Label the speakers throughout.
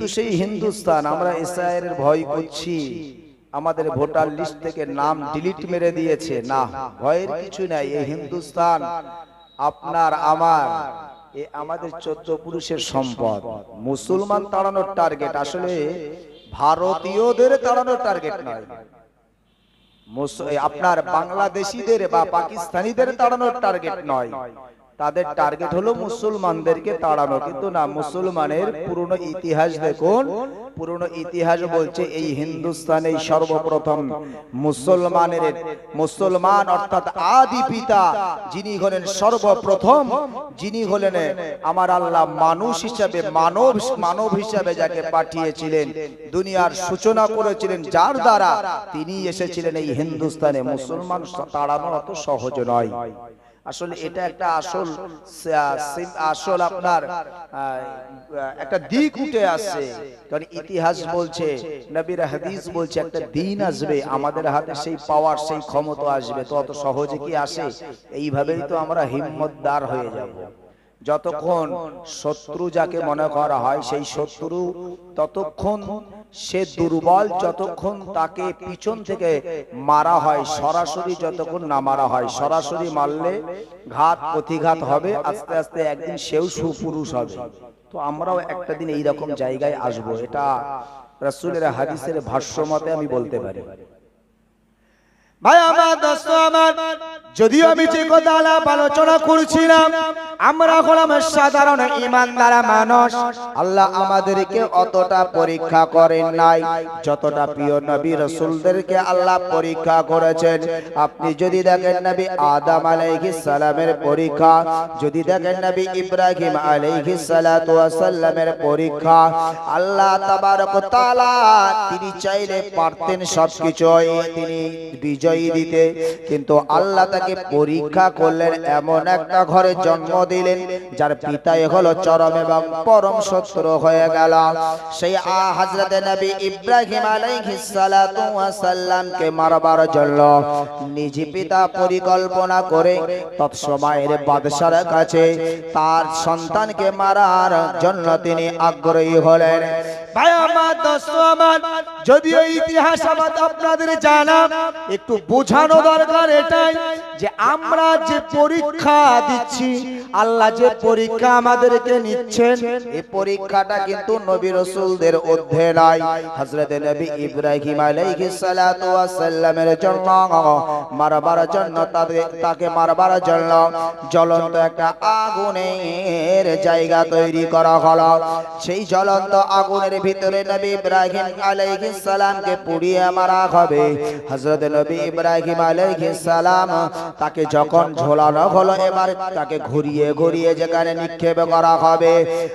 Speaker 1: তো সেই হিন্দুস্তান, আমরা এসআইআর এর ভয় করছি, আমাদের ভোটার লিস্ট থেকে নাম ডিলিট মেরে দিয়েছে। না, ভয়ের কিছু নাই। এই হিন্দুস্তান আপনার আমার, এ আমাদের 14 পুরুষের সম্পদ। মুসলমান তাড়ানোর টার্গেট আসলে ভারতীয়দের তাড়ানোর টার্গেট নয়, আপনার বাংলাদেশিদের বা পাকিস্তানিদের তাড়ানোর টার্গেট নয়, তাদের টার্গেট হলো মুসলমানদেরকে তাড়ানো। কিন্তু না, মুসলমানের পুরনো ইতিহাস দেখুন, পুরনো ইতিহাস বলছে এই হিন্দুস্তানে সর্বপ্রথম মুসলমান অর্থাৎ আদি পিতা যিনি হলেন সর্বপ্রথম, যিনি হলেন আমার আল্লাহ মানুষ হিসাবে, মানব হিসাবে যাকে পাঠিয়েছিলেন, দুনিয়ার সূচনা করেছিলেন, যার দ্বারা তিনি এসেছিলেন এই হিন্দুস্তানে। মুসলমান তাড়ানো অত সহজ নয়। আসলে এটা একটা আসল আপনার একটা দিক উঠে আসছে, কারণ ইতিহাস বলছে, নবীর হাদিস বলছে একটা দিন আসবে আমাদের হাতে সেই পাওয়ার, সেই ক্ষমতা আসবে। তো অত সহজে কি আসে? এইভাবেই তো আমরা হিম্মতদার হয়ে যাব। যতক্ষণ শত্রু যাকে মনে করা হয় সেই শত্রু ততক্ষণ সে দুর্বল, যতক্ষণ তাকে পিছন থেকে মারা হয়, সরাসরি যতক্ষণ না মারা হয়। সরাসরি মারলে ঘাত প্রতিঘাত হবে, আস্তে আস্তে একদিন সেও সুপুরুষ হবে। তো আমরাও একটা দিন এইরকম জায়গায় আসব, এটা রাসূলের হাদিসের ভাষ্য মতে আমি বলতে পারি।
Speaker 2: ভাই আমার, দোস্ত আমার, যদিও আমি যে কথা আলোচনা করছিলাম, আমরা হলাম সাধারণ ঈমানদার মানুষ। আল্লাহ আমাদেরকে অতটা পরীক্ষা করেন নাই যতটা প্রিয় নবী রাসূলদেরকে আল্লাহ পরীক্ষা করেছেন। আপনি যদি দেখেন নবী আদম আলাইহিস সালামের পরীক্ষা, যদি দেখেন নবী ইব্রাহিম আলাইহিস সালাতু ওয়াস সালামের পরীক্ষা, আল্লাহ তাবারক ওয়া তাআলা তিনি চাইলে পারতেন সবকিছুই তিনি বিজয়ী দিতে, কিন্তু আল্লাহ তাকে পরীক্ষা করলেন, এমন একটা ঘরে জন্ম দিলেন যার পিতাই হলো চরম এবং পরম শত্রু হয়ে গেল। সেই হযরত নবী ইব্রাহিম আলাইহিস সালাতু ওয়াস সালামকে মারবার জন্য নিজ পিতা পরিকল্পনা করে তৎসময়ের বাদশার কাছে তার সন্তানকে মারার জন্য তিনি আগ্রহী হলেন। ভাই আমার, দোস্ত আমার, যদিও ইতিহাস আপনাদের জানা, একটু বোঝানো দরকার এটাই যে আমরা যে পরীক্ষা দিচ্ছি, আল্লাহ যে পরীক্ষা আমাদেরকে নিচ্ছেন, এই পরীক্ষাটা কিন্তু নবী রাসূলদের ঊর্ধ্বে নয়। হযরত নবী ইব্রাহিম আলাইহিস সালাতু ওয়াস সালামের জন্য মারবার জন্য তাকে মারবার জন্য জ্বলন্ত একটা আগুনের জায়গা তৈরি করা হলো। সেই জ্বলন্ত আগুনের ভিতরে নবী ইব্রাহিম আলাইহিস সালামকে পুড়িয়ে মারা হবে। হযরত নবী ইব্রাহিম আলাইহিস সালাম তাকে যখন ঝোলানো হলো, এবার তাকে ঘুরিয়ে ঘুরিয়ে যেখানে নিক্ষেপ করা হবে,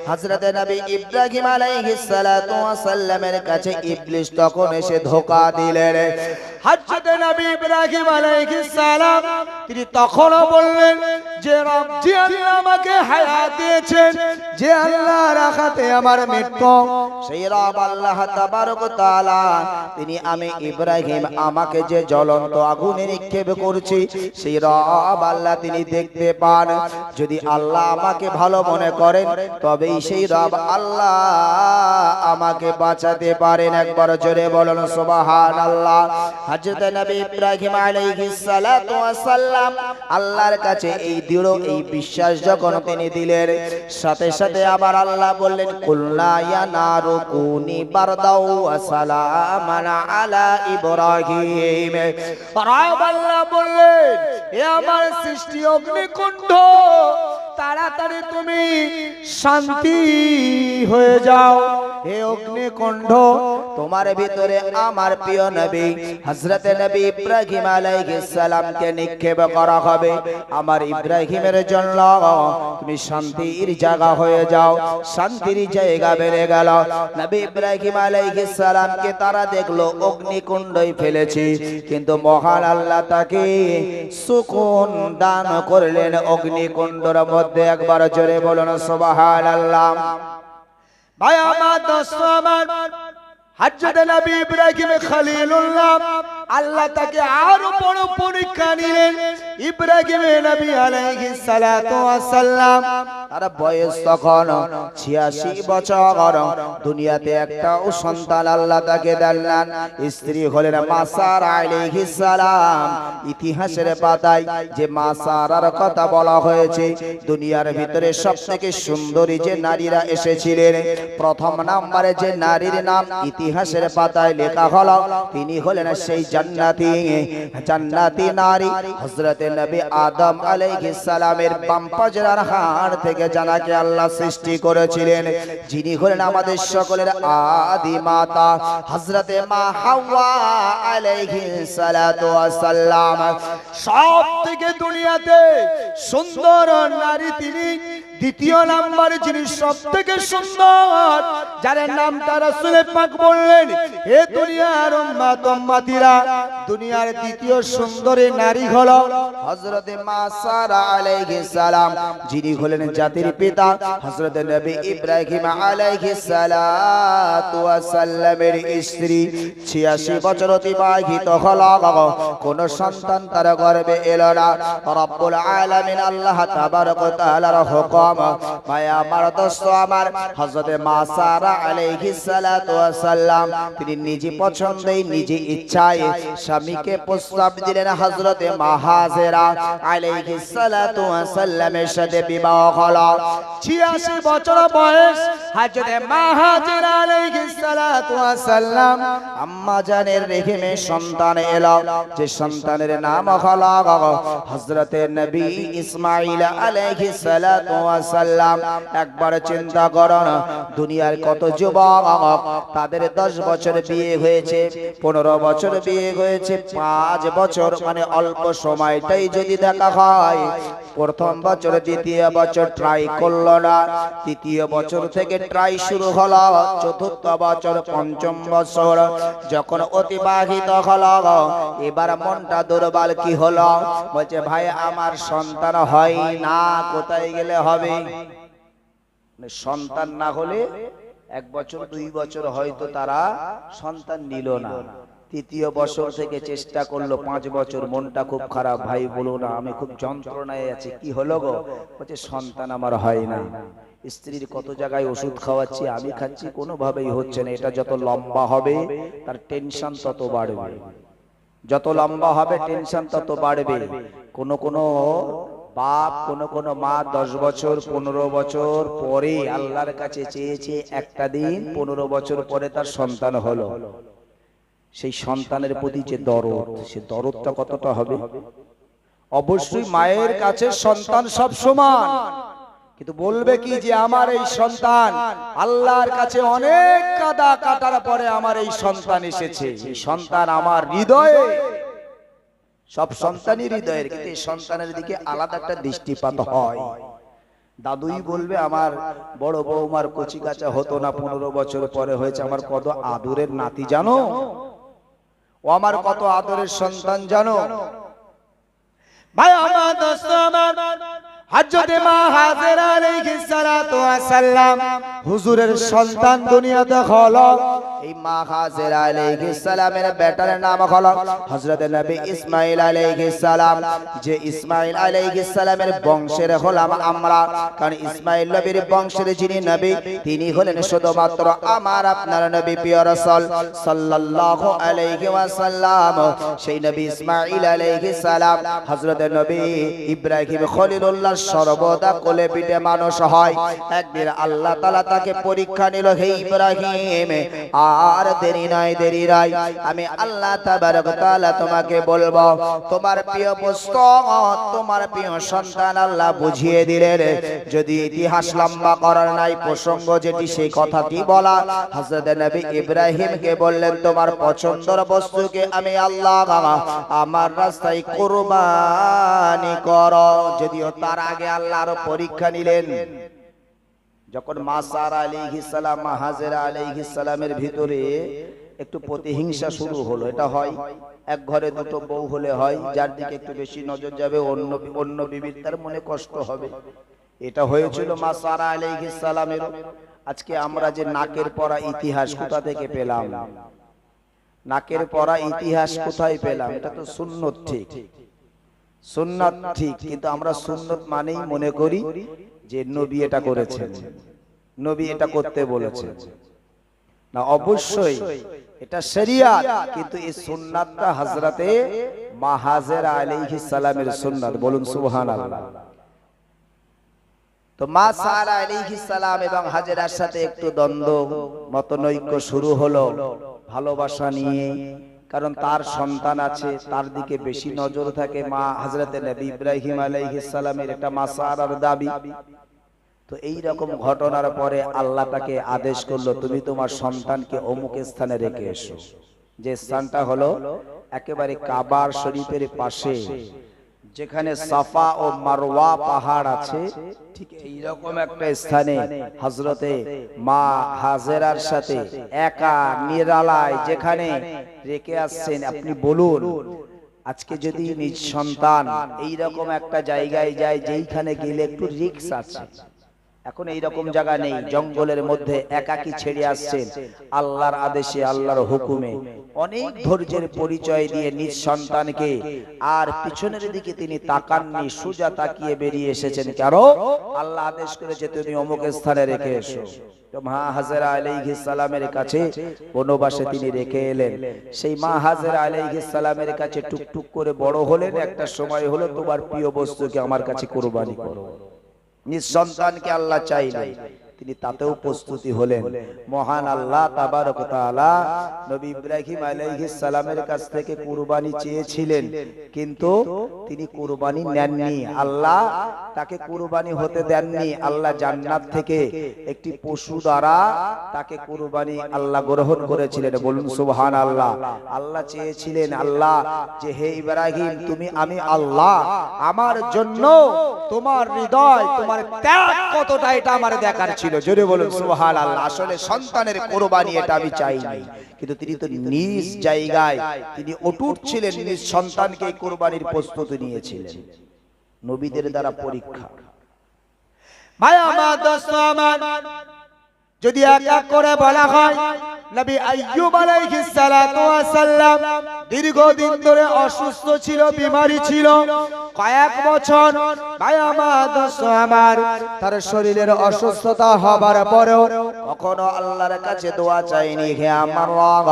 Speaker 2: হযরত নবী ইব্রাহিম আলাইহিস সালাতু ওয়াস সালামের কাছে ইবলিস তখন এসে ধোঁকা দিলেন। হযরত নবী ইব্রাহিম আলাইহিস সালাম তিনি তখনও বললেন যে রব, যে আল্লাহ আমাকে হায়াত দিয়েছেন, যে আল্লাহ রাখাতে আমার মৃত্যু, সেই রব আল্লাহ তাবারক ওয়া তাআলা তিনি আমি ইব্রাহিম আমাকে যে জ্বলন্ত আগুনে নিক্ষেপ করছি, সেই রব আল্লাহ তিনি দেখতে পান। যদি আল্লাহ আমাকে ভালো মনে করেন তবেই সেই রব আল্লাহ আমাকে বাঁচাতে পারেন। একবার জোরে বলুন সুবহানাল্লাহ। হযরত নবী ইব্রাহিম আলাইহিস সালাতু ওয়াস সালাম আল্লাহর কাছে এই দৃঢ় এই বিশ্বাস যখন তিনি দিলেন, সাথে সাথে আবার আল্লাহ বললেন, কুল্লা ইয়া নারু কুনি বারদাও ওয়া সালামান আলা ইব্রাহিম। আল্লাহ বললেন, এ আমার সৃষ্টি অগ্নিকুণ্ড, তাড়াতাড়ি তুমি শান্তি হয়ে যাও। হে অগ্নিকুণ্ড, তোমার ভিতরে আমার প্রিয় নবী হযরত নবী ইব্রাহিম আলাইহিস সালামকে নিক্ষেপ করা হবে। আমার ইব্রাহিমের জন্য তুমি শান্তির জায়গা হয়ে যাও। শান্তির জায়গা বেড়ে গেল। নবী ইব্রাহিম আলাইহিস সালামকে তারা দেখলো অগ্নিকুণ্ডই ফেলেছি, কিন্তু মহান আল্লাহ তাকে সুকুন দান করলেন অগ্নিকুণ্ডের মধ্যে। একবার জোরে বলুন সুবহানাল্লাহ। ভাই আমার, দোস্ত আমার, হযরত নবী ইব্রাহিম খলিলুল্লাহ আল্লাহ তাকে আরো বড় পরীক্ষা নিলেন। ইব্রাহিম নবী আলাইহিস সালাতু ওয়াস সালাম
Speaker 1: তার বয়স তখন 86 বছর। দুনিয়াতে একটা সন্তান আল্লাহ তাকে দেন। স্ত্রী হলেন মা সারা আলাইহিস সালাম। ইতিহাসের পাতায় যে মা সারার কথা বলা হয়েছে, দুনিয়ার ভিতরে সবথেকে সুন্দরী যে নারীরা এসেছিলেন, প্রথম নম্বরে যে নারীর নাম ইতিহাসের পাতায় লেখা হলো, তিনি হলেন সেই জান্নাতি নারী হযরতে নবী আদম আলাইহিস সালামের বাম পাজরার হাড় থেকে জানাকে আল্লাহ সৃষ্টি করেছিলেন, যিনি হলেন আমাদের সকলের আদি মাতা হযরতে মা হাওয়া আলাইহিস সালাতু ওয়াস সালাম।
Speaker 2: সব থেকে দুনিয়াতে সুন্দর নারী তিনি। দ্বিতীয় নাম্বার যিনি সব থেকে সুন্দর, যার নামটা রাসূল পাক বললেন, হে দুনিয়ার উম্মত উম্মতিরা, দুনিয়ার দ্বিতীয় সুন্দরী নারী হলো
Speaker 1: হযরতে মা সারা আলাইহিস সালাম, যিনি হলেন জাতির পিতা হযরতে নবী ইব্রাহিম আলাইহিস সালাতু ওয়াস সালামের স্ত্রী। 86 বছর অতিবাহিত হলো, কোন সন্তান তার গর্ভে এলো না। রব্বুল আলামিন আল্লাহ তাবারক ওয়া তাআলার হুকুম, মায়া আমার দোস্ত আমার হযরতে মা সারা আলাইহিস সালাতু ওয়াস সালাম তিনি নিজে পছন্দেই নিজে ইচ্ছায় স্বামীকে প্রস্তাব দিলেন। হযরতে মা হাজেরা আলাইহিস সালাতু ওয়াস সালামের সাথে বিবাহ হলো।
Speaker 2: 86 বছর বয়স হযরতে মা হাজেরা আলাইহিস সালাতু ওয়াস সালাম
Speaker 1: আম্মা জানের রেহেমে সন্তান এলো, যে সন্তানের নাম হলো হযরতে নবী ইসমাঈল আলাইহিস সালাতু ওয়াস সালাম। একবার চিন্তা করুন, দুনিয়ার কত যুবক তাদের 10 বছর বিয়ে হয়েছে, 15 বছর বিয়ে হয়েছে, 5 বছর মানে অল্প সময়টাই যদি দেখা হয়, প্রথম বছর দ্বিতীয় বছর ট্রাই করলো না, তৃতীয় বছর থেকে ট্রাই শুরু হলো, চতুর্থ বছর পঞ্চম বছর যখন অতিবাহিত হলো, এবার মনটা দুর্বল। কি হলো? বলছে ভাই আমার সন্তান হয় না, কোথায় গেলে হবে? সন্তান না হলে 1 বছর 2 বছর হয়তো তারা সন্তান নিল না। তৃতীয় বছর থেকে চেষ্টা করলো, 5 বছর, মনটা খুব খারাপ, ভাই বলো না আমি খুব যন্ত্রণায় আছি। কি হলো গো? বলছে সন্তান আমার হয় না। স্ত্রীর কত জায়গায় ওষুধ খাওয়াচ্ছি, আমি খাচ্ছি, কোনোভাবেই হচ্ছে না। এটা যত লম্বা হবে তার টেনশন তত বাড়বে, যত লম্বা হবে টেনশন তত বাড়বে। কোন বাপ কোন মা 10 বছর 15 বছর পরে আল্লাহর কাছে চেয়েছে, একটা দিন 15 বছর পরে তার সন্তান হলো। সেই সন্তানের প্রতি যে দরদ, সে দরদটা কতটা হবে? অবশ্যই মায়ের কাছে সন্তান সব সমান, কিন্তু বলবে কি যে আমার এই সন্তান আল্লাহর কাছে অনেক কাদা কাটার পরে আমার এই সন্তান এসেছে, এই সন্তান আমার হৃদয়ে। সব সন্তানই হৃদয়ের, কিন্তু এই সন্তানের দিকে আলাদা একটা দৃষ্টিপাত হয়। দাদুই বলবে আমার বড় বৌমার কচি কাঁচা হতো না, 15 বছর পরে হয়েছে, আমার কত আদরের নাতি জানো, ও আমার কত আদরের সন্তান জানো।
Speaker 2: ভাই আমার দোস্ত আমার, হযরতে মা হাজেরা আলাইহিস সালাতু ওয়াস সালাম হুজুরের সন্তান দুনিয়াতে হলো।
Speaker 1: এই মা হাজেরা আলাইহিস সালামের বেটার নাম হলো হযরতে নবী ইসমাঈল আলাইহিস সালাম। যে ইসমাঈল আলাইহিস সালামের বংশের হলাম আমরা, কারণ ইসমাঈল নবীর বংশের যিনি নবী তিনি হলেন শুধুমাত্র আমার আপনার নবী প্রিয় রাসূল সাল্লাল্লাহু আলাইহি ওয়াসাল্লাম। সেই নবী ইসমাঈল আলাইহিস সালাম হযরতে নবী ইব্রাহিম খলিলুল্লাহ সর্বদা কোলে পিঠে মানুষ হয়। একদিন আল্লাহ তাআলা তাকে পরীক্ষা নিল, হে ইব্রাহিম আর দেরি নাই, আমি আল্লাহ তাবারক তাআলা তোমাকে বলবো, তোমার প্রিয় বস্তু, তোমার প্রিয় সন্তান আল্লাহ বুঝিয়ে দিলেন। যদি ইতিহাস লম্বা করার নাই প্রসঙ্গ যেটি, সেই কথাটি বলা, হযরত নবী ইব্রাহিমকে বললেন তোমার পছন্দের বস্তুকে আমি আল্লাহ আমার রাস্তায় কুরবানি করো। যদিও তার আগে আল্লাহ আরো পরীক্ষা নিলেন। যখন মা সারা আলাইহিস সালাম মা হাজেরা আলাইহিস সালামের ভিতরে একটু প্রতিহিংসা শুরু হলো। এটা হয় এক ঘরে দুটো বউ হলে হয়, যার দিকে একটু বেশি নজর যাবে অন্য বিবির তার মনে কষ্ট হবে। এটা হয়েছিল মা সারা আলাইহিস সালামের। আজকে আমরা যে নাকের পরা ইতিহাস কোথা থেকে পেলাম? নাকের পরা ইতিহাস কোথায় পেলাম? এটা তো সুন্নত, ঠিক, সুন্নাত ঠিক, কিন্তু আমরা সুন্নত মানেই মনে করি যে নবী এটা করেছেন, নবী এটা করতে বলেছেন। না, অবশ্যই এটা শরিয়াত, কিন্তু এই সুন্নাতটা হযরতে মা হাজেরা আলাইহিস সালামের সুন্নাত। বলুন সুবহানাল্লাহ। তো মা সারা আলাইহিস সালাম এবং হাজেরার সাথে একটু দ্বন্দ্ব মতনৈক্য শুরু হলো ভালোবাসা নিয়ে, কারণ তার সন্তান আছে, তার দিকে বেশি নজর থাকে। মা হযরতে নবী ইব্রাহিম আলাইহিস সালামের একটা মাসারার দাবি। তো এই রকম ঘটনার পরে আল্লাহ তাকে আদেশ করলো, তুমি তোমার সন্তানকে অমুক স্থানে রেখে এসো, যে স্থানটা হলো একেবারে কাবার শরীফের পাশে, যেখানে সাফা ও মারওয়া পাহাড় আছে, ঠিক এইরকম একটা স্থানে হযরতে মা হাজেরার সাথে একা নিরালায় যেখানে রেখে আসছেন। আপনি বলুন, আজকে যদি নিজ সন্তান এইরকম একটা জায়গায় যায় যেইখানে গেলে একটু রিস্ক আছে, এখন এইরকম জায়গা নেই, জঙ্গলের মধ্যে একাকী ছেড়ে আসছেন আল্লাহর আদেশে, আল্লাহর হুকুমে, অনেক ধৈর্যের পরিচয় দিয়ে নিজ সন্তানকে, আর পিছনের দিকে তিনি তাকাননি, সোজা তাকিয়ে বেরিয়ে এসেছেন। কারণ আল্লাহ আদেশ করেছে তুমি অমুক স্থানে রেখে এসো। তো মা হাজেরা আলাইহিস সালামের কাছে বনবাসে তিনি রেখে এলেন। সেই মা হাজেরা আলাইহিস সালামের কাছে টুকটুক করে বড় হলেন। একটা সময় হলো, তোমার প্রিয় বস্তুকে আমার কাছে কুরবানি করো। নিজ সন্তানকে আল্লাহ চাইলেন, তিনি তাতেও প্রস্তুতি হলেন। মহান আল্লাহ তাবারক ওয়া তাআলা নবী ইব্রাহিম আলাইহিস সালামের কাছ থেকে কুরবানি চেয়েছিলেন, কিন্তু তিনি কুরবানি নেননি। আল্লাহ তাকে কুরবানি হতে দেননি। আল্লাহ জান্নাত থেকে একটি পশু দ্বারা তাকে কুরবানি আল্লাহ গ্রহণ করেছিলেন। বলুন সুবহানাল্লাহ। আল্লাহ চেয়েছিলেন, আল্লাহ যে হে ইব্রাহিম, তুমি আমি আল্লাহ, আমার জন্য তোমার হৃদয়, তোমার ত্যাগ কতটা, এটা আমার দেখার ছিল। জোরে বলুন সুবহানাল্লাহ। আসলে সন্তানের কুরবানি এটা আমি চাইনি, কিন্তু তিনি তো নিজ জায়গায় তিনি অটুট ছিলেন, নিজ সন্তানকে কুরবানির প্রস্তুতি নিয়েছিলেন। নবীদের দ্বারা পরীক্ষা।
Speaker 2: ভাই আমার, দোস্ত আমার, যদি এক এক করে বলা হয়, নবী আইয়ুব আলাইহিস সালাতু ওয়াস সালাম দীর্ঘদিন ধরে অসুস্থ ছিল, বিমারি ছিল, কয়েক বছর। ভাই আমার, দোস্ত আমার, তার শরীরের অসুস্থতা হবার পরেও কখনো আল্লাহর কাছে দোয়া চাইনি, হে আমার রব,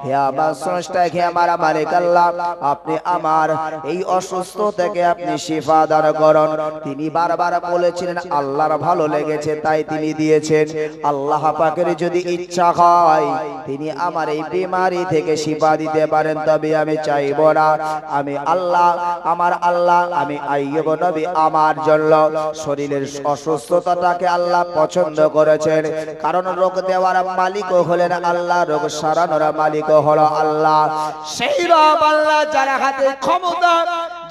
Speaker 2: হে আমার স্রষ্টা, হে আমার মালিক আল্লাহ, আপনি আমার এই অসুস্থ থেকে আপনি শিফা দান করুন। তিনি বারবার বলেছিলেন, আল্লাহর ভালো লেগেছে তাই তিনি দিয়েছেন। আল্লাহ পাকের যদি ইচ্ছা হয় তিনি আমার এই বিমারি থেকে শিফা দিতে পারেন, তবে আমি চাইব না। আমি আল্লাহ, আমার আল্লাহ, আমি আইয়ুব নবী আমার জন্য শরীরের অসুস্থতাটাকে আল্লাহ পছন্দ করেছেন, কারণ রোগ দেওয়ার মালিকও হলেন আল্লাহ, রোগ সারানোর মালিকও হলো আল্লাহ। সেই রব আল্লাহ যার হাতে ক্ষমতা,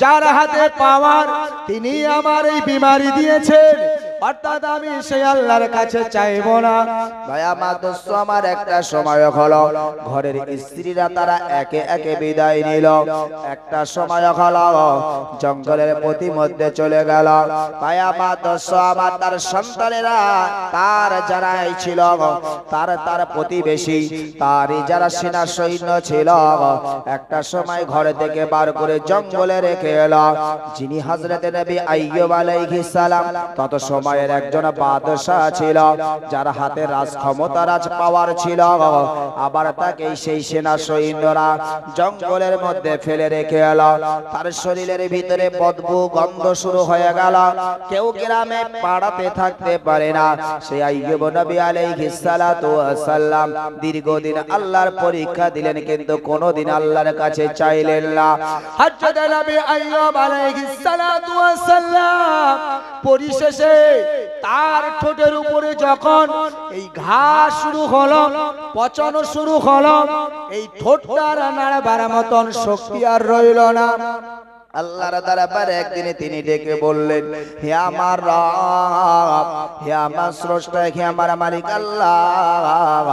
Speaker 2: যার হাতে পাওয়ার, তিনি আমার এই বিমারি দিয়েছেন, অর্থাৎ আমি সেই আল্লাহর কাছে চাইব না। ভাই আমার, দোস্ত আমার, একটা সময় হলো ঘরের স্ত্রীরা তারা একে একে বিদায় নিল। একটা সময় হলো জঙ্গলের প্রতি মধ্যে চলে গেল। ভাই আমার, দোস্ত আমার, তার সন্তানেরা, তার যারাই ছিল, তার প্রতিবেশী, তারই যারা সেনা সৈন্য ছিল, একটা সময় ঘর থেকে বার করে জঙ্গলে রেখে এলো। যিনি হযরতে নবী আইয়ুব আলাইহিস সালাম, তত সময়ের একজন বাদশা ছিল, যার হাতে রাজ ক্ষমতা, রাজ পাওয়ার ছিল। আবার তাকে সেই সেনা সৈন্যরা জঙ্গলের মধ্যে ফেলে রেখে এলো। তার শরীরের ভিতরে বদবু গন্ধ শুরু হয়ে গেল। কেউ গ্রামে পাড়াতে থাকতে পারে না। সেই আইয়ুব নবী আলাইহিস সালাতু ওয়াস সালাম দীর্ঘদিন আল্লাহর পরীক্ষা দিলেন, কিন্তু কোনোদিন আল্লাহর কাছে চাইলেন না। হযরত নবী আইয়ুব আলাইহিস সালাতু ওয়াস সালাম পরিশেষে তার ঠোঁটের উপরে যখন এই ঘাস শুরু হলো, পচন শুরু হলো, এই ঠোঁটটার নাড়বার মতন শক্তি আর রইল না। আল্লাহর দরবারে একদিন তিনি ডেকে বললেন, হে আমার রব, হে আমার স্রষ্টা, হে আমার মালিক আল্লাহ,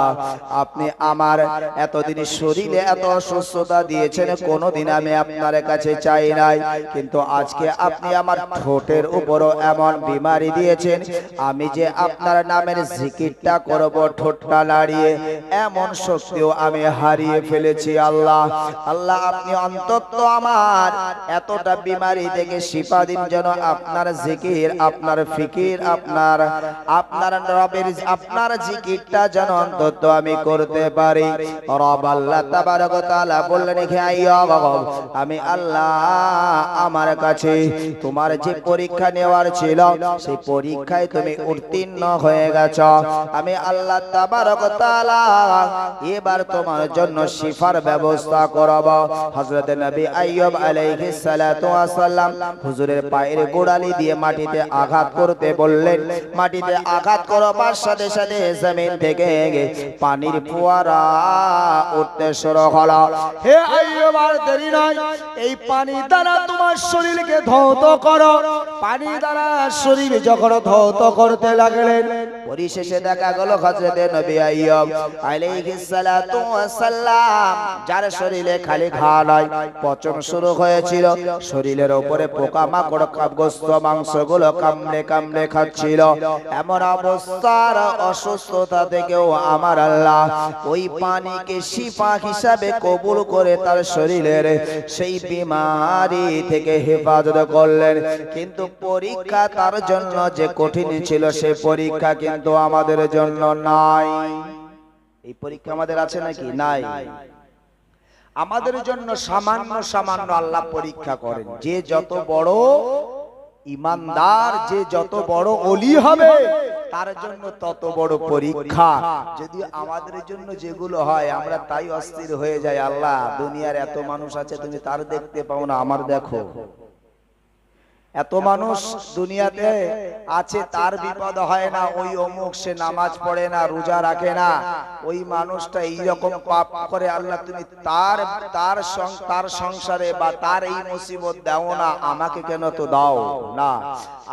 Speaker 2: আপনি আমার এতদিন শরীরে এত অসুস্থতা দিয়েছেন, কোনোদিন আমি আপনার কাছে চাই নাই, কিন্তু আজকে আপনি আমার ঠোঁটের উপরও এমন বিমারি দিয়েছেন, আমি যে আপনার নামের জিকিরটা করব ঠোঁটটা নাড়িয়ে, এমন শক্তিও আমি হারিয়ে ফেলেছি। আল্লাহ, আল্লাহ, আপনি অন্তত আমার এত
Speaker 1: এতটা বিমারি থেকে শিফা দিন যেন আপনার জিকির, আপনার ফিকির, আপনার রবের আপনার জিকিরটা যেন অন্তত আমি করতে পারি। রব আল্লাহ তাবারক ওয়া তাআলা বললেন, হে আইয়ুব, আমি আল্লাহ আমার কাছে তোমার যে পরীক্ষা নেওয়ার ছিল সেই পরীক্ষায় তুমি উত্তীর্ণ হয়ে গেছো। আমি আল্লাহ তাবারক ওয়া তাআলা এবার তোমার জন্য শিফার ব্যবস্থা করব। হযরত নবী আইয়ুব আলাইহিস সালাতু ওয়াস সালাম হুজুরের পায়ের গোড়ালি দিয়ে মাটিতে আঘাত করতে বললেন। মাটিতে আঘাত করবার সাথে সাথে জমিন থেকে পানির ফোয়ারা উঠতে শুরু হলো।
Speaker 2: হে আইয়ুব, আর দেরি নয়, এই পানি দ্বারা তোমার শরীরকে ধৌত করো। পানি দ্বারা শরীর যখন ধৌত করতে লাগলেন,
Speaker 1: পরিশেষে দেখা গেল হযরত নবী আইয়ুব আলাইহিস সালাতু ওয়াস সালাম যার শরীরে খালি ঘা নয়, পচন শুরু হয়েছিল, শরীরের উপরে পোকামাকড় গোস্ত মাংসগুলো কামড়ে কামড়ে খাচ্ছিল। এমন অবস্থার অসুস্থতা থেকেও আমার আল্লাহ ওই পানিকে শিফা হিসাবে কবুল করে তার শরীরের সেই বিমারি থেকে হেফাজত করলেন। কিন্তু পরীক্ষা তার জন্য যে কঠিন ছিল সে পরীক্ষা কিন্তু আমাদের জন্য নাই। এই পরীক্ষা আমাদের আছে নাকি? নাই। আমাদের জন্য সামান্য সামান্য আল্লাহ পরীক্ষা করেন। যে যত বড় ইমানদার, যে যত বড় ওলি হবে তার জন্য তত বড় পরীক্ষা। যদি আমাদের জন্য যেগুলো হয় আমরা তাই অস্থির হয়ে যাই, আল্লাহ দুনিয়ার এত মানুষ আছে তুমি তার দেখতে পাও না, আমার দেখো। এত মানুষ দুনিয়াতে আছে তার বিপদ হয় না, ওই অমুক সে নামাজ পড়ে না, রোজা রাখে না, ওই মানুষটা এইরকম পাপ করে, আল্লাহ তুমি তার সংসারে বা তার এই মুসিবত দাও না, আমাকে কেন তো দাও না।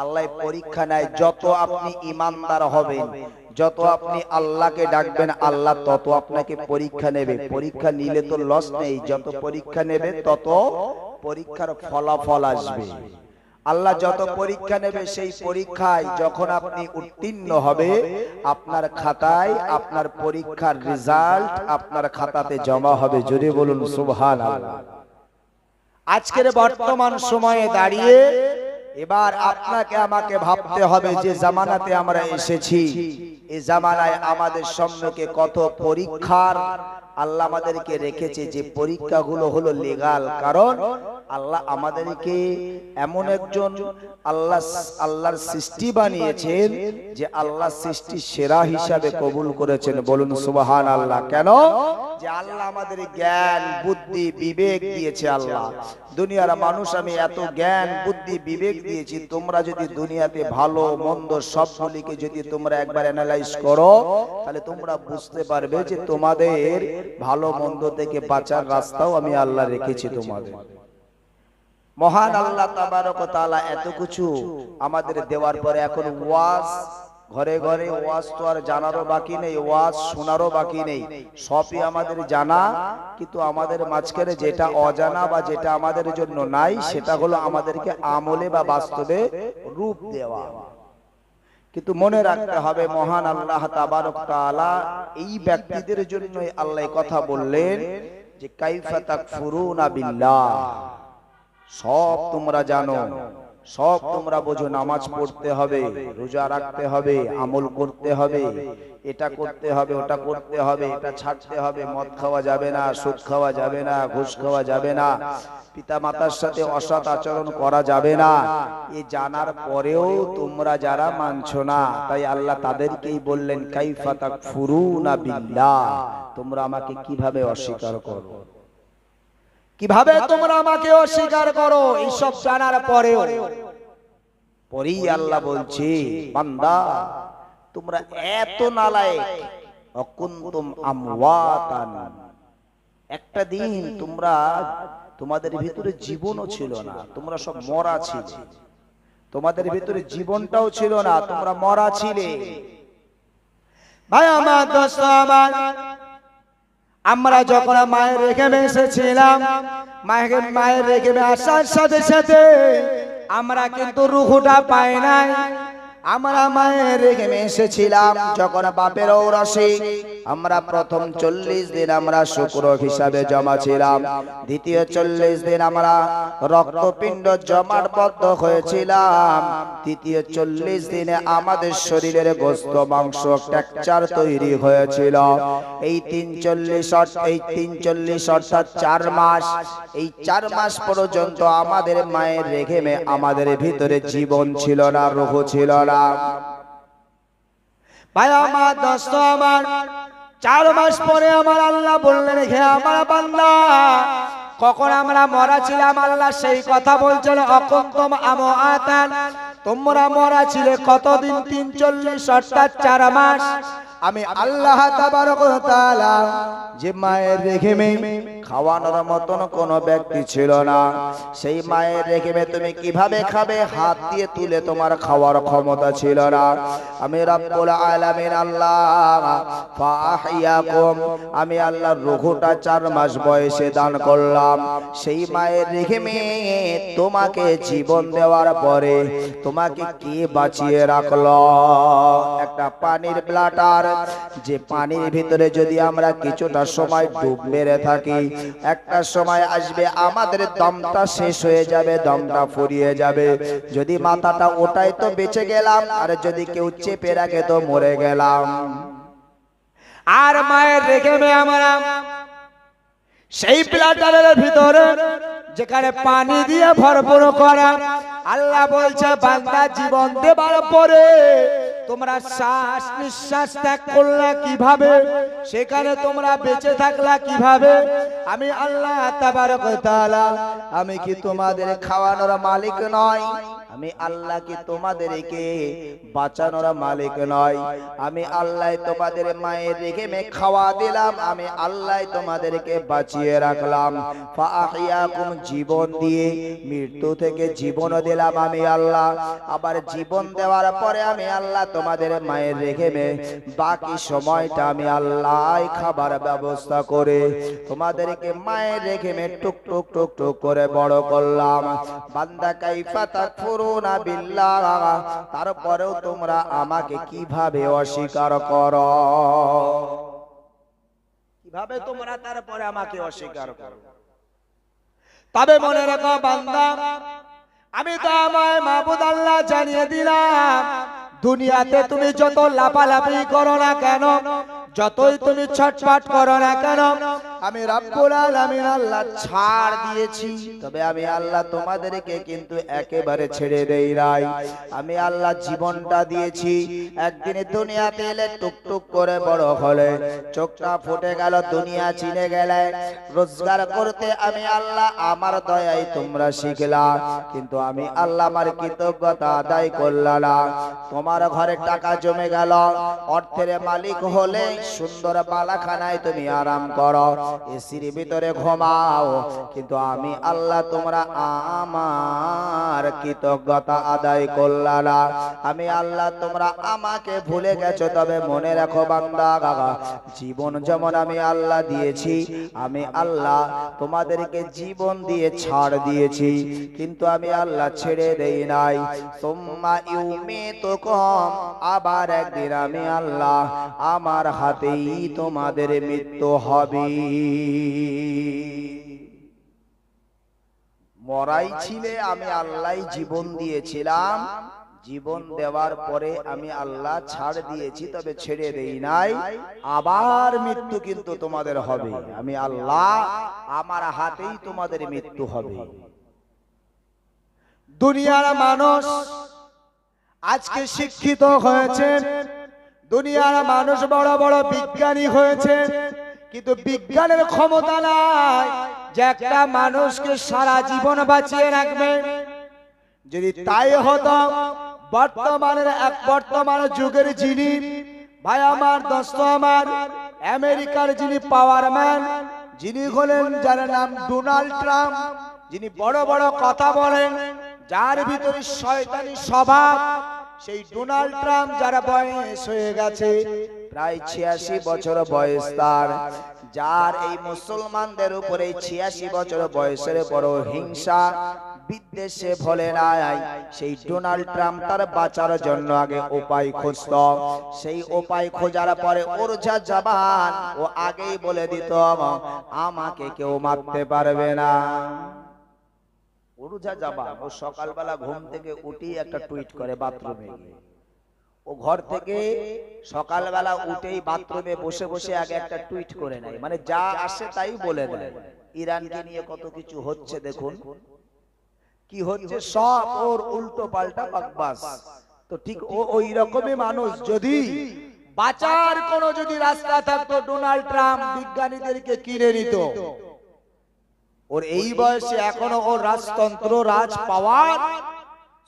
Speaker 1: আল্লাহ পরীক্ষা নেয়। যত আপনি ইমানদার হবেন, যত আপনি আল্লাহকে ডাকবেন, আল্লাহ তত আপনাকে পরীক্ষা নেবে। পরীক্ষা নিলে তো লস নেই, যত পরীক্ষা নেবে তত পরীক্ষার ফলাফল আসবে। আল্লাহ যত পরীক্ষা নেবে সেই পরীক্ষায় যখন আপনি উত্তীর্ণ হবে, আপনার খাতায় আপনার পরীক্ষার রেজাল্ট আপনার খাতাতে জমা হবে। জোরে বলুন সুবহানাল্লাহ।
Speaker 2: আজকের বর্তমান সময়ে দাঁড়িয়ে এবার আপনাকে আমাকে ভাবতে হবে যে জামানাতে আমরা এসেছি,
Speaker 1: এই জামানায় আমাদের সম্মুখে কত পরীক্ষার আল্লাহ আমাদেরকে রেখেছে। যে পরীক্ষাগুলো হলো লিগ্যাল, কারণ আল্লাহ আমাদেরকে এমন একজন আল্লাহর সৃষ্টি বানিয়েছেন যে আল্লাহ সৃষ্টি সেরা হিসাবে কবুল করেছেন। বলুন সুবহানাল্লাহ। কেন? যে আল্লাহ আমাদের জ্ঞান বুদ্ধি বিবেক দিয়েছে। আল্লাহ দুনিয়ার মানুষ আমি এত জ্ঞান বুদ্ধি বিবেক দিয়েছি, তোমরা যদি দুনিয়াতে ভালো মন্দ সবগুলিকে যদি তোমরা একবার অ্যানালাইজ করো তাহলে তোমরা বুঝতে পারবে যে তোমাদের ভালো মন্দ থেকে বাঁচার রাস্তাও আমি আল্লাহ রেখেছি তোমাদের। মহান আল্লাহ তাবারক ওয়া তাআলা এত কিছু আমাদের দেওয়ার পরে এখন ওয়াজ ঘরে ঘরে ওয়াজ তো আর জানারও বাকি নেই, ওয়াজ শোনারও বাকি নেই, সবই আমাদের জানা। কিন্তু আমাদের মাঝখানে যেটা অজানা বা যেটা আমাদের জন্য নাই সেটা হলো আমাদেরকে আমলে বা বাস্তবে রূপ দেওয়া। কিন্তু মনে রাখতে হবে মহান আল্লাহ তাবারক ওয়া তাআলা এই ব্যক্তিদের জন্যই আল্লাহ কথা বললেন যে কাইফা তাকফুরুনা বিল্লাহ। সব তোমরা জানো, সব তোমরা বোঝো, নামাজ পড়তে হবে, রোজা রাখতে হবে, আমল করতে হবে, এটা করতে হবে, ওটা করতে হবে, এটা ছাড়তে হবে, মদ খাওয়া যাবে না, সুদ খাওয়া যাবে না, ঘুষ খাওয়া যাবে না, পিতা মাতার সাথে অসৎ আচরণ করা যাবে না। এই জানার পরেও তোমরা যারা মানছো না, তাই আল্লাহ তাদেরকেই বললেন কাইফা তাকফুরুনা বিল্লাহ, তোমরা আমাকে কিভাবে অস্বীকার করো,
Speaker 2: কিভাবে তোমরা আমাকে অস্বীকার করো। এইসব জানার পরেও
Speaker 1: পরেই আল্লাহ বলছে বান্দা তোমরা এত নালায়েক, অকুনতুম আমওয়াতান, একটা দিন তোমরা তোমাদের ভিতরে জীবনও ছিল না, তোমরা সব মরা ছিলে, তোমাদের ভিতরে জীবনটাও ছিল না, তোমরা মরা ছিলে।
Speaker 2: ভাই আমার দোস্ত আমার, আমরা যখন মায়ের রেখে এসেছিলাম, মায়ের রেখে আসার সাথে সাথে আমরা কিন্তু রুহুটা পাই নাই।
Speaker 1: আমরা মায়ের রেখে এসেছিলাম যখন বাপের ঔরসে আমরা প্রথম 40 দিন আমরা শুক্র হিসাবে জমা ছিলাম, দ্বিতীয় 40 দিন আমরা রক্তপিণ্ড জমাট বদ্ধ হয়েছিলাম, তৃতীয় 40 দিনে আমাদের শরীরের গোস্ত মাংস টেক্সচার তৈরি হয়েছিল। এই 43 অর্থাৎ 4 মাস, এই 4 মাস পর্যন্ত আমাদের মায়ের রেখে আমাদের ভিতরে জীবন ছিল না, রূহ ছিল না।
Speaker 2: ভাই আমার দোস্ত আমার, 4 মাস পরে আমার আল্লাহ বললেন, হে আমার বান্দা, কখন আমরা মরা ছিলাম আল্লাহ সেই কথা বলছেন। অকুন্তম আমওয়াতান, তোমরা মরা ছিলে কতদিন? 43 অর্থাৎ 4 মাস। আমি আল্লাহ তাবারক ওয়া তাআলা যে মায়ের রেখেমে
Speaker 1: খাওয়ানোর মতন কোন ব্যক্তি ছিল না, সেই মায়ের রেখে তুমি কিভাবে খাবে? হাত দিয়ে তুলে তোমার খাওয়ার ক্ষমতা ছিল না। আমি রব্বুল আলামিন আল্লাহ ফাহিয়াকুম, আমি আল্লাহ রূহটা 4 মাস বয়সে দান করলাম। সেই মায়ের রেখে তোমাকে জীবন দেওয়ার পরে তোমাকে কে বাঁচিয়ে রাখলো? একটা পানির ব্লাডার, যে পানির ভিতরে যদি আমরা কিছুটা সময় ডুব মেরে থাকি, একটা সময় আসবে আমাদের দমটা শেষ হয়ে যাবে, দমটা ফুরিয়ে যাবে। যদি মাথাটা ওটাই তো বেঁচে গেলাম, আর যদি কেউ চেপে রাখে তো মরে গেলাম।
Speaker 2: আর মায়ের রেখে আমরা সেই ব্লাডারের ভিতরে যেখানে পানি দিয়ে ভরপুর করা, আল্লাহ বলছে বান্দা জীবন দেবার পরে তোমরা শ্বাস নিঃশ্বাস ত্যাগ করলা কিভাবে? সেখানে তোমরা বেঁচে থাকলা কিভাবে? আমি আল্লাহ তাবারক ওয়া তাআলা,
Speaker 1: আমি কি তোমাদের খাওয়ানোর মালিক নয়? আমি আল্লাহ কি তোমাদেরকে বাঁচানোর মালিক নয়? আমি আল্লাহ তোমাদের মায়ের রেখে খাওয়া দিলাম, আমি আল্লাহ তোমাদেরকে বাঁচিয়ে রাখলাম। ফাহিয়াকুম, জীবন দিয়ে মৃত্যু থেকে জীবন দিলাম আমি আল্লাহ। আবার জীবন দেওয়ার পরে আমি আল্লাহ তোমাদের মায়ের রেখে বাকি সময়টা আমি আল্লাহ খাবার ব্যবস্থা করে তোমাদেরকে মায়ের রেখে টুক টুক টুক টুক করে বড় করলাম। বান্দা কাইফা তাকফুরুনা বিল্লাহ, তারপরেও তোমরা আমাকে কিভাবে অস্বীকার করো? কিভাবে তোমরা তারপরে আমাকে অস্বীকার করো?
Speaker 2: তবে মনে রাখো বান্দা, আমি তো আমার মাবুদ আল্লাহ জানিয়ে দিলাম, দুনিয়াতে তুমি যত লাফালাফি করো না কেন, যতই তুমি ছটফট করো না কেন, আমি রব্বুল আলামিন আল্লাহ ছাড় দিয়েছি।
Speaker 1: তবে আমি আল্লাহ তোমাদেরকে কিন্তু একেবারে ছেড়ে দেই নাই। আমি আল্লাহ জীবনটা দিয়েছি। একদিনে দুনিয়াতে এলে টুকটুক করে বড় হলে, চোখটা ফুটে গেল, দুনিয়া চিনে গেলে, রোজগার করতে আমি আল্লাহ আমার দয়ায় তোমরা শিখলা, কিন্তু আমি আল্লাহ আমার কৃতজ্ঞতা আদায় করলাম না। তোমার ঘরে টাকা জমে গেল, অর্থের মালিক হলে সুন্দর বালাখানায় তুমি আরাম করো, এসির ভিতরে ঘুমাও, কিন্তু আমি আল্লাহ তোমরা আমার কৃতজ্ঞতা আদায় করলা না। আমি আল্লাহ তোমরা আমাকে ভুলে গেছো। তবে মনে রাখো বান্দা, জীবন যেমন আমি আল্লাহ দিয়েছি, আমি আল্লাহ তোমাদেরকে জীবন দিয়ে ছাড় দিয়েছি, কিন্তু আমি আল্লাহ ছেড়ে দেই নাই। সুম্মা ইউমিতুকুম, আবার একদিন আমি আল্লাহ আমার হাতেই তোমাদের মৃত্যু হবে। মরাই ছিলে, আমি আল্লাহ জীবন দিয়েছিলাম, জীবন দেওয়ার পরে আমি আল্লাহ ছাড় দিয়েছি, তবে ছেড়ে দেই নাই। আবার মৃত্যু কিন্তু তোমাদের হবে, আমি আল্লাহ আমার হাতেই তোমাদের মৃত্যু হবে।
Speaker 2: দুনিয়ার মানুষ আজকে শিক্ষিত হয়েছে, দুনিয়ার মানুষ বড় বড় বিজ্ঞানী হয়েছে, কিন্তু বিজ্ঞানের ক্ষমতা নাই যে একটা মানুষকে সারা জীবন বাঁচিয়ে রাখবে। যদি তাই হতো, বর্তমান যুগের যিনি ভাই আমার দোস্ত আমার, আমেরিকার যিনি পাওয়ারম্যান, যিনি হলেন যার নাম ডোনাল্ড ট্রাম্প, যিনি বড় বড় কথা বলেন, যার ভিতরে শয়তানি স্বভাব, সেই ডোনাল্ড ট্রাম্প যার বয়স হয়ে গেছে
Speaker 1: প্রায় 86 বছর বয়স তার, যার এই মুসলমানদের উপরে 86 বছর বয়সের বড় হিংসা বিদেশে ভোলে নাই, সেই ডোনাল্ড ট্রাম্প তার বাঁচার জন্য আগে উপায় খুঁজত। সেই উপায় খোঁজার পরে ওর যা জবান, ও আগেই বলে দিত আমাকে কেউ মারতে পারবে না। ওর যা জবান, ও সকালবেলা ঘুম থেকে উঠেই একটা টুইট করে বাথরুমে গিয়ে। ও ঘর থেকে সকালবেলা উঠেই বাথরুমে বসে বসে আগে একটা টুইট করে নেয়, মানে যা আসে তাই বলে দেয়। ইরানকে নিয়ে কত কিছু হচ্ছে দেখুন, কি হচ্ছে সব ওর উল্টো পাল্টা বকবাস। তো ঠিক ও ওই রকমই মানুষ। যদি বাঁচার কোনো যদি রাস্তা থাকতো, ডোনাল্ড ট্রাম্প বিজ্ঞানীদেরকে কিনে নিত। ওর এই বয়সে এখনো ওর রাজতন্ত্র, রাজ পাওয়ার,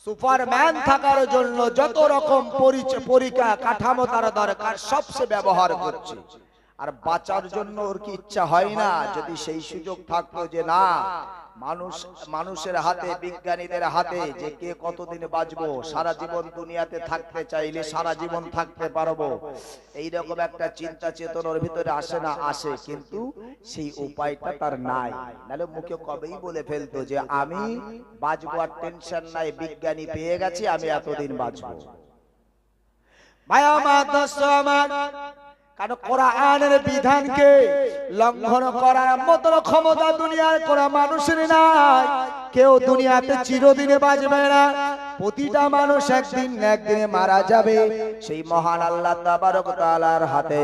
Speaker 1: সুপারম্যান থাকার জন্য যত রকম পরীক্ষা কাঠামো তার দরকার সব সে ব্যবহার করছে। আর বাঁচার জন্য ওর কি ইচ্ছা হয় না? যদি সেই সুযোগ থাকতো যে না, মানুষের হাতে, বিজ্ঞানীদের হাতে, যে কে কতদিন বাঁচবো, সারা জীবন দুনিয়াতে থাকতে চাইলে সারা জীবন থাকতে পারবো, এইরকম একটা চিন্তা চেতনার ভিতরে আসে না? আসে, কিন্তু সেই উপায়টা তার নাই। নাহলে মুখে কবেই বলে ফেলতো যে আমি বাঁচবো, আর টেনশন নাই, বিজ্ঞানী পেয়ে গেছি, আমি এতদিন বাঁচবো।
Speaker 2: ভাই আমার, দোস্ত আমার, কারণ কোরআনের বিধানকে লঙ্ঘন করার মতো ক্ষমতা দুনিয়ার কোন মানুষের নাই। কেউ দুনিয়াতে চিরদিনে বাঁচবে না। প্রতিটা মানুষ একদিন না একদিনে মারা যাবে। সেই মহান আল্লাহ তাবারক তাআলার হাতে,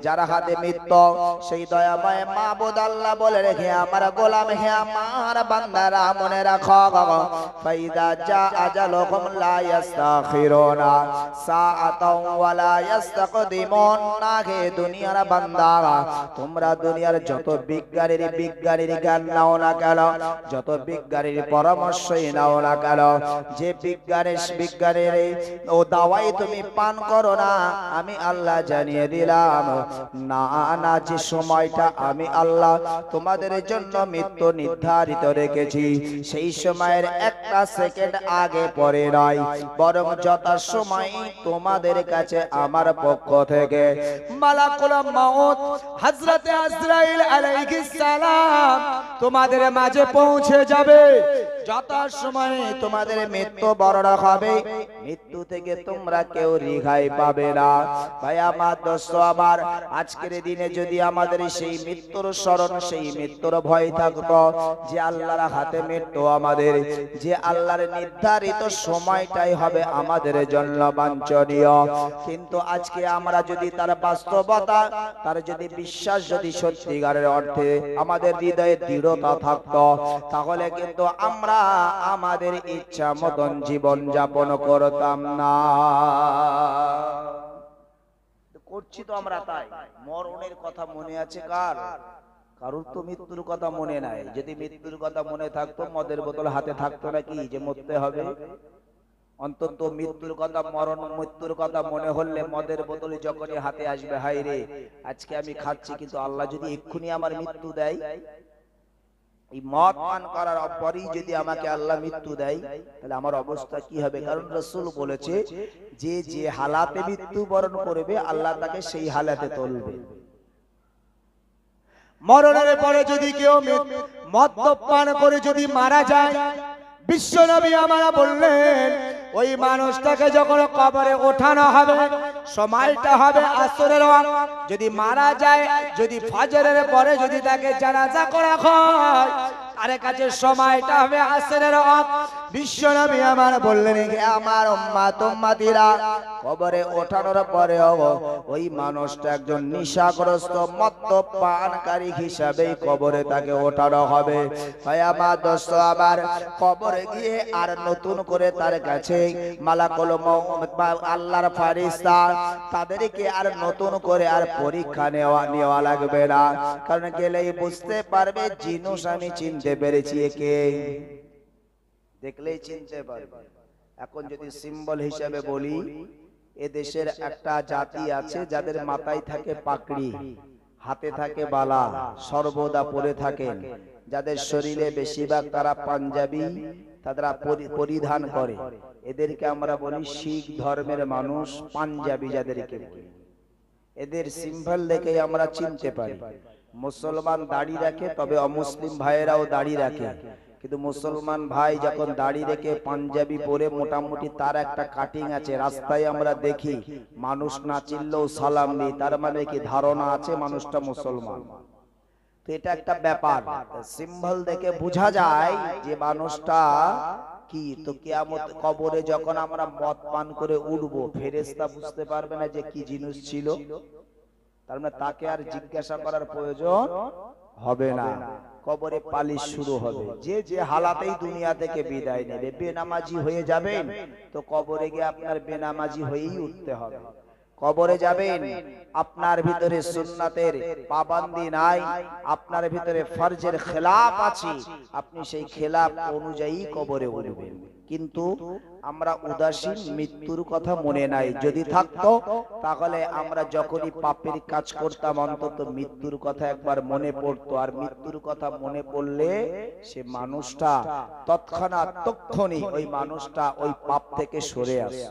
Speaker 2: যার হাতে মৃত্যু, সেই দয়াময় মাবুদ আল্লাহ বলে রেখে আমার গোলাম, হে আমার বান্দারা মনে রাখো, ফাইদা জা আজালুকুম লা ইস্তাখিরুনা সাআতাও ওয়া লা ইস্তাকদিমুন। না হে দুনিয়ার বান্দা, তোমরা দুনিয়ার যত বিজ্ঞানীর জ্ঞান নাও না কেন, যত বিজ্ঞানীর পরামর্শই নাও না কেন, যে বিজ্ঞানের ও দাওয়াই তুমি পান করো না, আমি আল্লাহ জানিয়ে দিলাম না, না, যে সময়টা আমি আল্লাহ তোমাদের জন্য মৃত্যু নির্ধারিত রেখেছি, সেই সময়ের একটা সেকেন্ড আগে পরে নয়, বরং যথা সময় তোমাদের কাছে আমার পক্ষ থেকে মালাকুল মউত হযরত আজরাইল আলাইহিস সালাম তোমাদের মাঝে পৌঁছে যাবে। যত সময় তোমাদের মৃত্যু বরণ হবে, মৃত্যু থেকে তোমরা কেউ রেহাই পাবে না। ভাই আমার, দোস্ত আমার, আজকের দিনে যদি আমাদের সেই মৃত্যুর স্মরণ, সেই মৃত্যুর ভয় থাকতো, যে আল্লাহর হাতে মৃত্যু আমাদের, যে আল্লাহর নির্ধারিত সময়টাই হবে আমাদের জন্য বাঞ্ছনীয়, কিন্তু আজকে আমরা যদি তার বাস্তবতা, তার যদি বিশ্বাস, যদি সত্যিকারের অর্থে আমাদের হৃদয়ে দৃঢ়তা থাকতো, তাহলে কিন্তু আমরা আমাদের ইচ্ছা মতন জীবন যাপন করতাম না। করছি তো আমরা তাই। মরণের কথা মনে আছে কার? কারোর তো মৃত্যুর কথা মনে নাই। যদি মৃত্যুর কথা মনে থাকতো, মদের বোতল হাতে থাকতো নাকি যে মরতে হবে? অন্তত মৃত্যুর কথা, মৃত্যুর কথা মনে হলে মদের বোতল যখনই হাতে আসবে, হাই রে আজকে আমি খাচ্ছি, কিন্তু আল্লাহ যদি এক্ষুনি আমার মৃত্যু দেয়, এই মদ পান করার পরই যদি আমাকে আল্লাহ মৃত্যু দেয়, তাহলে আমার অবস্থা কি হবে? কারণ রাসূল বলেছে যে যে হালাতে মৃত্যুবরণ করবে, আল্লাহ তাকে সেই হালাতে তুলবে। মরণের পরে যদি কেউ মদ পান করে যদি মারা যায়, বিশ্বনবী আমরা বললেন ওই মানুষটাকে যখন কবরে ওঠানো হবে, সময়টা হবে আসরের ওয়াক্ত। যদি মারা যায়, যদি ফজরের পরে যদি তাকে জানাজা করা হয়, আরে কাছে সময়টা হবে আসরের ওয়াক্ত। বিশ্বনবী আমার বললেন, হে আমার উম্মত উম্মতিরা, কবরে ওঠানোর পরে ওই মানুষটা একজন নেশাগ্রস্ত মদ্যপানকারী হিসাবে কবরে তাকে ওঠানো হবে। ভাই আমার, দোস্ত আমার, কবরে গিয়ে আর নতুন করে তার কাছে মালাকুল মউত বা আল্লাহর ফেরেশতা, তাদেরকে আর নতুন করে আর পরীক্ষা নেওয়া লাগবে না। কারণ গেলেই বুঝতে পারবে জিনিস আমি চিনতে পেরেছি, একে দেখলেই চিনতে পারবে। এখন যদি সিম্বল হিসেবে বলি, এ দেশের একটা জাতি আছে যাদের মাথায় থাকে পাকড়ি, হাতে থাকে বালা, সর্বদা পরে থাকেন, যাদের শরীরে বেশিরভাগ তারা পাঞ্জাবি তারা পরিধান করে, এদেরকে আমরা বলি শিখ ধর্মের মানুষ, পাঞ্জাবি যাদেরকে বলি। এদের সিম্বল দেখে আমরা চিনতে পারি। মুসলমান দাড়ি রাখে, তবে অমুসলিম ভাইয়েরাও দাড়ি রাখে,
Speaker 1: কিন্তু মুসলমান ভাই যখন দাড়ি রেখে পাঞ্জাবি পরে মোটামুটি তার একটা কাটিং আছে, রাস্তায় আমরা দেখি মানুষ না চিনলেও সালাম দিই, তার মানে কি ধারণা আছে মানুষটা মুসলমান। তো এটা একটা ব্যাপার, সিম্বল দেখে বোঝা যায় যে মানুষটা কি। তো কিয়ামত কবরে যখন আমরা মদ পান করে উঠবো, ফেরেশতা বুঝতে পারবে না যে কি জিনিস ছিল, তার মানে তাকে আর জিজ্ঞাসা করার প্রয়োজন হবে না। কবরে পালিশ শুরু হবে, যে যে হালাতেই দুনিয়া থেকে বিদায় নেবে। বেনামাজি হয়ে যাবেন তো কবরে গিয়ে আপনার বেনামাজি হয়েই উঠতে হবে। কবরে যাবেন, আপনার ভিতরে সুন্নাতের পাবন্দি নাই, আপনার ভিতরে ফরজের খেলাফ আছে, আপনি সেই খেলাফ অনুযায়ী কবরে উঠবেন। কিন্তু আমরা উদাসীন, মৃত্যুর কথা মনে নাই। যদি থাকতো তাহলে আমরা যখনই পাপের কাজ করতাম অন্তত মৃত্যুর কথা একবার মনে পড়তো। আর মৃত্যুর কথা মনে পড়লে সে মানুষটা তৎক্ষণাৎ তক্ষণই ওই মানুষটা ওই পাপ থেকে সরে আসে।